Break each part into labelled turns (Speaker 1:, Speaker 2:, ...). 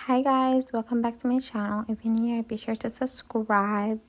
Speaker 1: Hi guys, welcome back to my channel. If you're new here, be sure to subscribe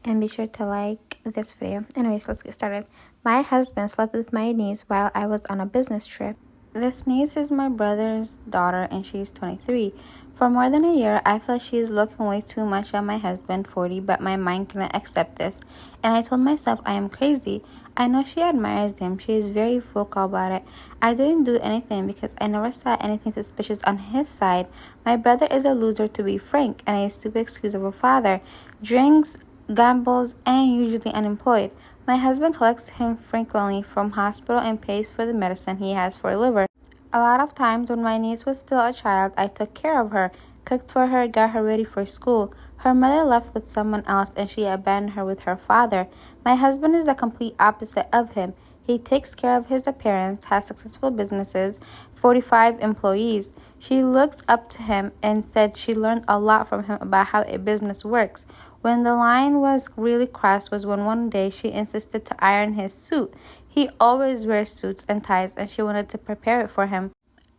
Speaker 1: and be sure to like this video. Anyways, let's get started. My husband slept with my niece while I was on a business trip. This niece is my brother's daughter and she's 23. For more than a year, I feel she's looking way too much at my husband, 40, but my mind cannot accept this. And I told myself I am crazy. I know she admires him. She is very vocal about it. I didn't do anything because I never saw anything suspicious on his side. My brother is a loser, to be frank, and a stupid excuse of a father. Drinks, gambles, and usually unemployed. My husband collects him frequently from hospital and pays for the medicine he has for liver. A lot of times when my niece was still a child, I took care of her, cooked for her, got her ready for school. Her mother left with someone else and she abandoned her with her father. My husband is the complete opposite of him. He takes care of his parents, has successful businesses, 45 employees. She looks up to him and said she learned a lot from him about how a business works. When the line was really crossed was when one day she insisted to iron his suit. He always wears suits and ties and she wanted to prepare it for him.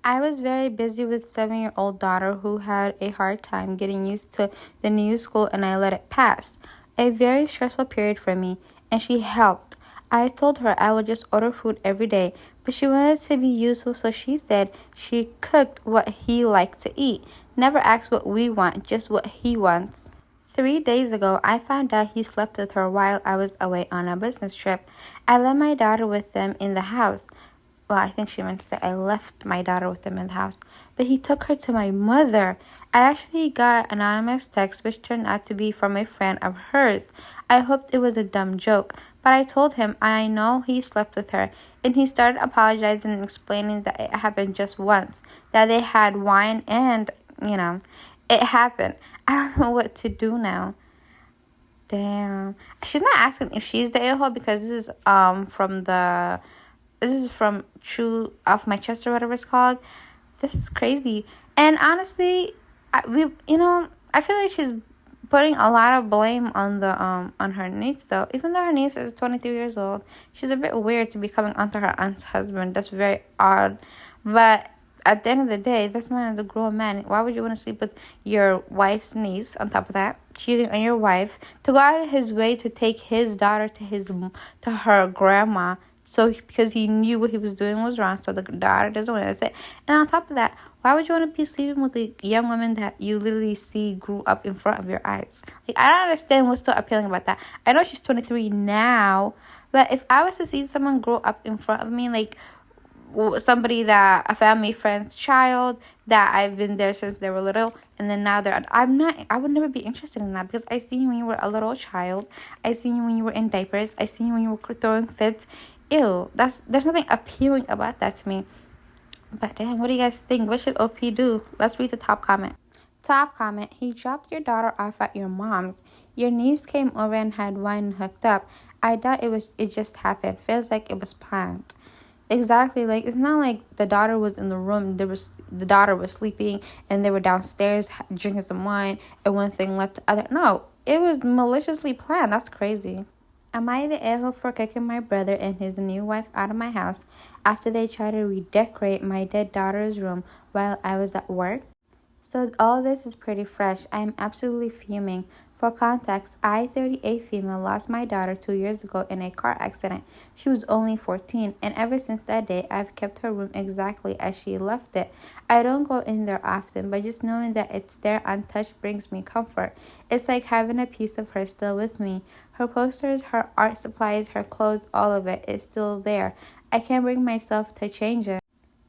Speaker 1: I was very busy with 7-year-old daughter who had a hard time getting used to the new school and I let it pass. A very stressful period for me, and she helped. I told her I would just order food every day, but she wanted to be useful, so she said she cooked what he liked to eat. Never asked what we want, just what he wants. 3 days ago, I found out he slept with her while I was away on a business trip. I let my daughter with them in the house. Well, I think she meant to say I left my daughter with him in the house. But he took her to my mother. I actually got anonymous text which turned out to be from a friend of hers. I hoped it was a dumb joke, but I told him I know he slept with her. And he started apologizing and explaining that it happened just once. That they had wine and, it happened. I don't know what to do now. Damn. She's not asking if she's the a-hole because this is from True Off My Chest or whatever it's called. This is crazy. And honestly, I feel like she's putting a lot of blame on the on her niece though. Even though her niece is 23 years old, she's a bit weird to be coming onto her aunt's husband. That's very odd. But at the end of the day, that's man the grown man. Why would you want to sleep with your wife's niece? On top of that, cheating on your wife, to go out of his way to take his daughter to her grandma. So because he knew what he was doing was wrong, so the daughter doesn't want to. That's it. And on top of that, why would you want to be sleeping with a young woman that you literally see grew up in front of your eyes? Like, I don't understand what's so appealing about that. I know she's 23 now, but if I was to see someone grow up in front of me, like somebody that a family friend's child that I've been there since they were little, and then now I would never be interested in that because I seen you when you were a little child. I seen you when you were in diapers. I seen you when you were throwing fits. Ew, there's nothing appealing about that to me. But damn, what do you guys think? What should OP do? Let's read the top comment. Top comment: he dropped your daughter off at your mom's. Your niece came over and had wine and hooked up. I doubt it just happened. Feels like it was planned. Exactly. Like, it's not like the daughter was in the room. The daughter was sleeping and they were downstairs drinking some wine and one thing led to other. No, it was maliciously planned. That's crazy. Am I the a-hole for kicking my brother and his new wife out of my house after they tried to redecorate my dead daughter's room while I was at work? So all this is pretty fresh. I am absolutely fuming. For context, I, 38 female, lost my daughter 2 years ago in a car accident. She was only 14, and ever since that day, I've kept her room exactly as she left it. I don't go in there often, but just knowing that it's there untouched brings me comfort. It's like having a piece of her still with me. Her posters, her art supplies, her clothes, all of it is still there. I can't bring myself to change it.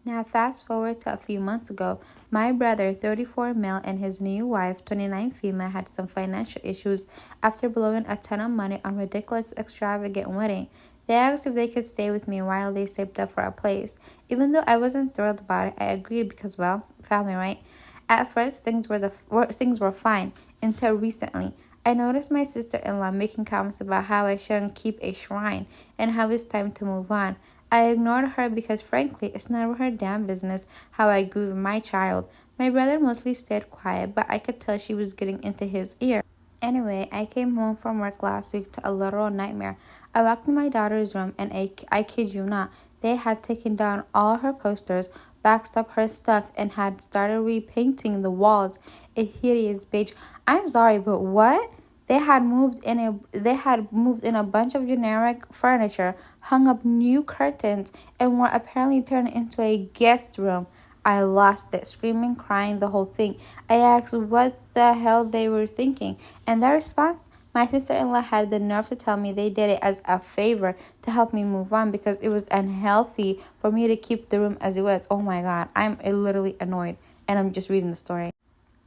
Speaker 1: Now fast forward to a few months ago. My brother, 34 male, and his new wife, 29 female, had some financial issues after blowing a ton of money on ridiculous, extravagant wedding. They asked if they could stay with me while they saved up for a place. Even though I wasn't thrilled about it, I agreed because, well, family, right? At first, things were fine until recently. I noticed my sister-in-law making comments about how I shouldn't keep a shrine and how it's time to move on. I ignored her because, frankly, it's none of her damn business how I grieve my child. My brother mostly stayed quiet, but I could tell she was getting into his ear. Anyway, I came home from work last week to a literal nightmare. I walked in my daughter's room, and I kid you not, they had taken down all her posters, boxed up her stuff, and had started repainting the walls a hideous beige. I'm sorry, but what? They had moved in a bunch of generic furniture, hung up new curtains, and were apparently turned into a guest room. I lost it, screaming, crying, the whole thing. I asked what the hell they were thinking, and their response, my sister-in-law had the nerve to tell me they did it as a favor to help me move on because it was unhealthy for me to keep the room as it was. Oh my god, I'm literally annoyed, and I'm just reading the story.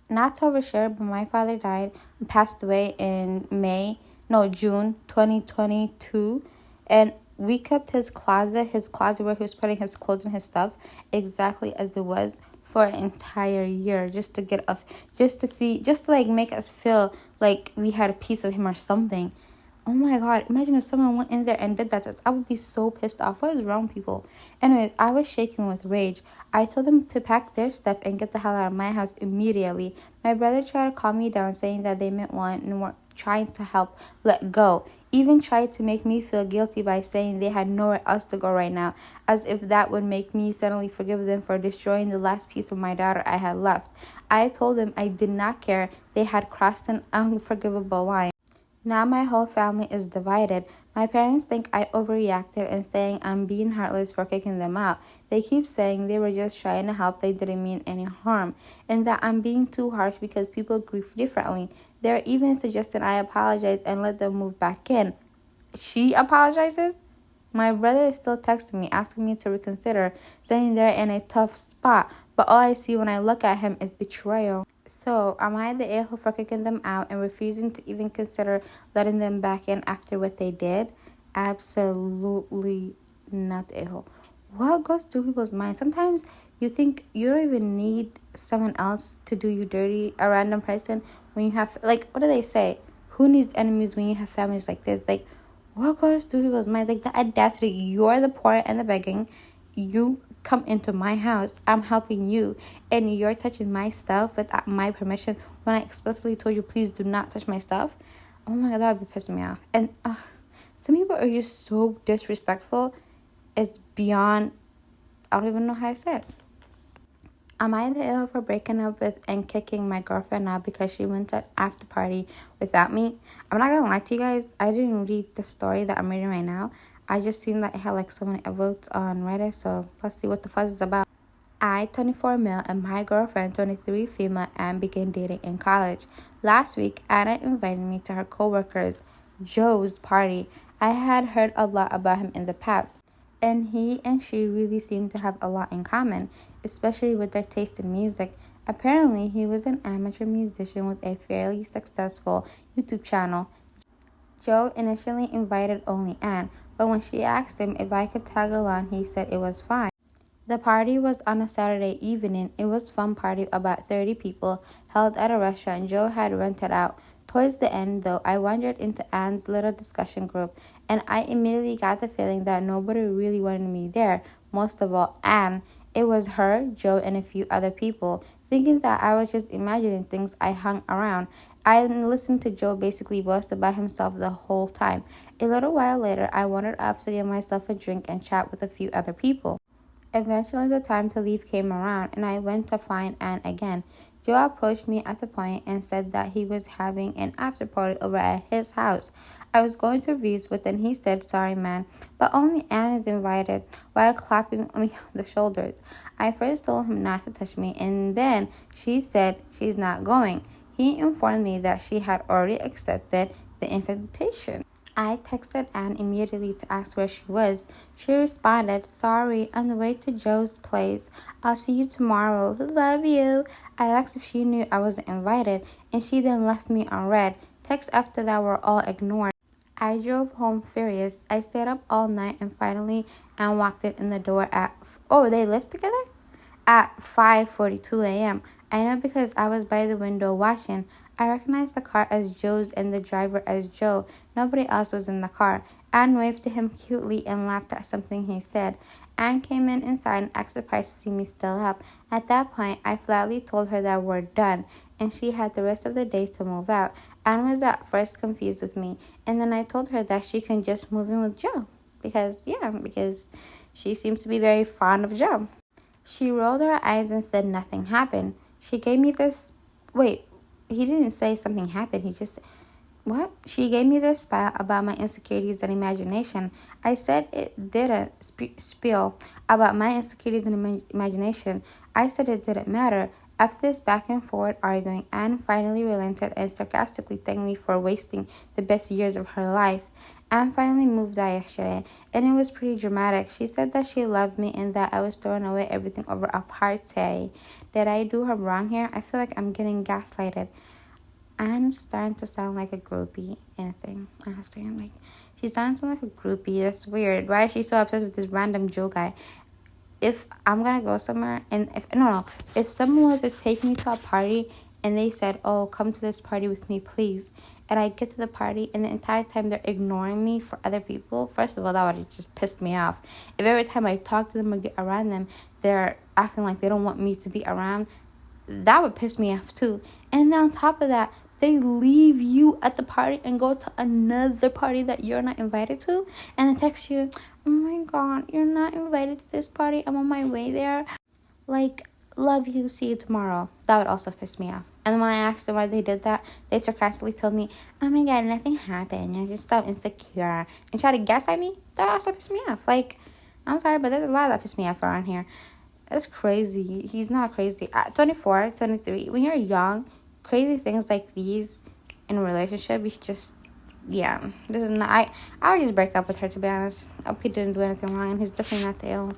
Speaker 1: Not to overshare, but my father passed away in June 2022, and we kept his closet where he was putting his clothes and his stuff, exactly as it was for an entire year, just to like make us feel like we had a piece of him or something. Oh my god, imagine if someone went in there and did that to us. I would be so pissed off. What is wrong, people? Anyways, I was shaking with rage. I told them to pack their stuff and get the hell out of my house immediately. My brother tried to calm me down, saying that they meant well and were trying to help let go. Even tried to make me feel guilty by saying they had nowhere else to go right now, as if that would make me suddenly forgive them for destroying the last piece of my daughter I had left. I told them I did not care. They had crossed an unforgivable line. Now my whole family is divided. My parents think I overreacted and saying I'm being heartless for kicking them out. They keep saying they were just trying to help, they didn't mean any harm, and that I'm being too harsh because people grieve differently. They're even suggesting I apologize and let them move back in. She apologizes? My brother is still texting me, asking me to reconsider, saying they're in a tough spot, but all I see when I look at him is betrayal. So, am I the a-hole for kicking them out and refusing to even consider letting them back in after what they did? Absolutely not the a-hole. What goes through people's minds? Sometimes you think you don't even need someone else to do you dirty, a random person, when you have, like, what do they say? Who needs enemies when you have families like this? Like, what goes through people's minds? Like, the audacity. You're the poor and the begging. You come into my house. I'm helping you. And you're touching my stuff without my permission when I explicitly told you, please do not touch my stuff. Oh my god, that would be pissing me off. And some people are just so disrespectful. It's beyond, I don't even know how to say it. Am I the ill for breaking up with and kicking my girlfriend out because she went to an after party without me? I'm not gonna lie to you guys. I didn't read the story that I'm reading right now. I just seen that it had like so many votes on Reddit. So let's see what the fuss is about. I, 24 male, and my girlfriend, 23 female, and began dating in college. Last week, Anna invited me to her coworker's Joe's party. I had heard a lot about him in the past, and he and she really seemed to have a lot in common, especially with their taste in music. Apparently, he was an amateur musician with a fairly successful YouTube channel. Joe initially invited only Anne, but when she asked him if I could tag along, he said it was fine. The party was on a Saturday evening. It was a fun party, about 30 people, held at a restaurant Joe had rented out. Towards the end, though, I wandered into Anne's little discussion group, and I immediately got the feeling that nobody really wanted me there, most of all Anne. It was her, Joe, and a few other people. Thinking that I was just imagining things, I hung around. I listened to Joe basically boast about himself the whole time. A little while later, I wandered up to get myself a drink and chat with a few other people. Eventually, the time to leave came around, and I went to find Anne again. Joe approached me at the point and said that he was having an after party over at his house. I was going to refuse, but then he said, sorry man, but only Anne is invited, while clapping me on the shoulders. I first told him not to touch me, and then she said she's not going. He informed me that she had already accepted the invitation. I texted Anne immediately to ask where she was. She responded, sorry, on the way to Joe's place. I'll see you tomorrow. Love you. I asked if she knew I wasn't invited, and she then left me on read. Texts after that were all ignored. I drove home furious. I stayed up all night, and finally Anne walked in the door at, they lived together? At 5:42 a.m. I know because I was by the window watching. I recognized the car as Joe's and the driver as Joe. Nobody else was in the car. Anne waved to him cutely and laughed at something he said. Anne came inside and asked surprised to see me still up. At that point, I flatly told her that we're done, and she had the rest of the day to move out. Anne was at first confused with me, and then I told her that she can just move in with Joe. Because she seems to be very fond of Joe. She rolled her eyes and said nothing happened. She gave me this. Wait, he didn't say something happened. He just. What? She gave me this spiel about my insecurities and imagination. I said it didn't spiel about my insecurities and imagination. I said it didn't matter. After this back and forth arguing, Anne finally relented and sarcastically thanked me for wasting the best years of her life. Anne finally moved out yesterday, and it was pretty dramatic. She said that she loved me and that I was throwing away everything over a party. Did I do her wrong here? I feel like I'm getting gaslighted. Anne's starting to sound like a groupie in a thing. Honestly, I'm like, she's starting to sound like a groupie. That's weird. Why is she so obsessed with this random Joe guy? If I'm gonna go somewhere and if someone was to take me to a party and they said, oh, come to this party with me, please, and I get to the party and the entire time they're ignoring me for other people, first of all, that would have just pissed me off. If every time I talk to them or get around them, they're acting like they don't want me to be around, that would piss me off too. And then on top of that, they leave you at the party and go to another party that you're not invited to, and then text you, oh my god, you're not invited to this party, I'm on my way there. Like, love you, see you tomorrow. That would also piss me off. And when I asked them why they did that, they sarcastically told me, oh my god, nothing happened, you're just so insecure, and try to gaslight me. That also pissed me off. Like, I'm sorry, but there's a lot that pissed me off around here. It's crazy. He's not crazy. At 24, 23, when you're young, crazy things like these in a relationship, you should just, yeah, this is not, I would just break up with her, to be honest. I hope he didn't do anything wrong, and he's definitely not the ill.